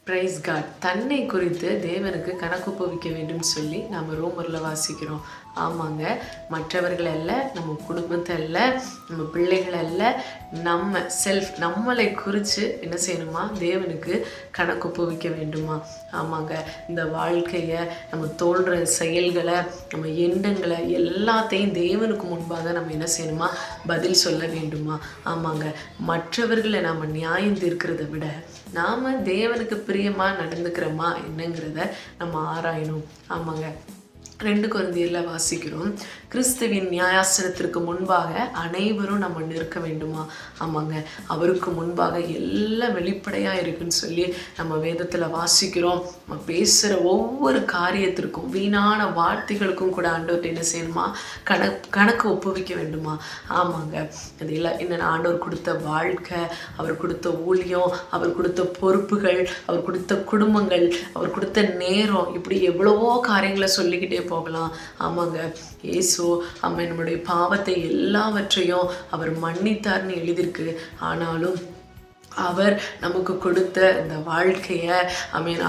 Price God. தன்னை குறித்து தேவனுக்கு கணக்கு ஒப்புவிக்க வேண்டும் சொல்லி நம்ம ரோமரில் வாசிக்கிறோம். ஆமாங்க, மற்றவர்கள் அல்ல, நம்ம குடும்பத்தை அல்ல, நம்ம பிள்ளைகள் அல்ல, நம்ம நம்மளை குறித்து என்ன செய்யணுமா? தேவனுக்கு கணக்கு ஒப்புவிக்க வேண்டுமா? ஆமாங்க, இந்த வாழ்க்கையை, நம்ம தோன்ற செயல்களை, நம்ம எண்ணங்களை எல்லாத்தையும் தேவனுக்கு முன்பாக நம்ம என்ன செய்யணுமா? பதில் சொல்ல வேண்டுமா? ஆமாங்க, மற்றவர்களை நாம் நியாயம் தீர்க்கிறத விட நாம் தேவனுக்கு பிரியமாக நடந்துக்கிறோமா என்னங்கிறத நம்ம ஆராயணும். ஆமாங்க, 2 கொரிந்தியரில் வாசிக்கிறோம், கிறிஸ்துவின் நியாயாசனத்திற்கு முன்பாக அனைவரும் நம்ம நிற்க வேண்டுமா? ஆமாங்க, அவருக்கு முன்பாக எல்லாம் வெளிப்படையாக இருக்குன்னு சொல்லி நம்ம வேதத்தில் வாசிக்கிறோம். நம்ம பேசுகிற ஒவ்வொரு காரியத்திற்கும், வீணான வார்த்தைகளுக்கும் கூட ஆண்டவர்கிட்ட என்ன செய்யணுமா? கணக்கு ஒப்புவிக்க வேண்டுமா? ஆமாங்க, அது இல்லை என்னென்ன ஆண்டவர் கொடுத்த வாழ்க்கை, அவர் கொடுத்த ஊழியம், அவர் கொடுத்த பொறுப்புகள், அவர் கொடுத்த குடும்பங்கள், அவர் கொடுத்த நேரம், இப்படி எவ்வளவோ காரியங்களை சொல்லிக்கிட்டே போகலாம். ஆமாங்க, இயேசு நம்முடைய பாவத்தை எல்லாவற்றையும் அவர் மன்னித்தார்னு எழுதியிருக்கு. ஆனாலும் அவர் நமக்கு கொடுத்த இந்த வாழ்க்கையை,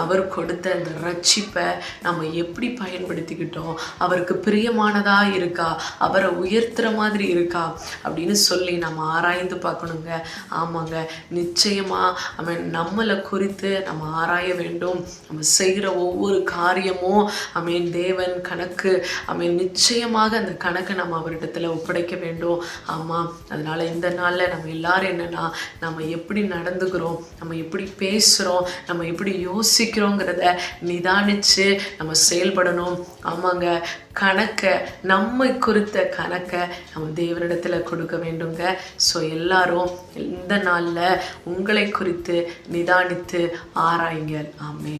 அவர் கொடுத்த இந்த ரட்சிப்பை நம்ம எப்படி பயன்படுத்திக்கிட்டோம்? அவருக்கு பிரியமானதாக இருக்கா? அவரை உயர்த்துற மாதிரி இருக்கா அப்படின்னு சொல்லி நம்ம ஆராய்ந்து பார்க்கணுங்க. ஆமாங்க, நிச்சயமாக நம்மளை குறித்து நம்ம ஆராய வேண்டும். நம்ம செய்கிற ஒவ்வொரு காரியமும் தேவன் கணக்கு நிச்சயமாக அந்த கணக்கை நம்ம அவரிடத்துல ஒப்படைக்க வேண்டும். ஆமாம், அதனால இந்த நாளில் நம்ம எல்லாரும் என்னன்னா, நம்ம எப்படி நடந்துக்கிறோம், நம்ம எப்படி பேசுகிறோம், நம்ம எப்படி யோசிக்கிறோங்கிறத நிதானித்து நம்ம செயல்படணும். ஆமாங்க, கணக்கை, நம்மை குறித்த கணக்கை நம்ம தேவனிடத்தில் கொடுக்க வேண்டுங்க. ஸோ எல்லாரும் இந்த நாளில் உங்களை குறித்து நிதானித்து ஆராயுங்கள். ஆமென்.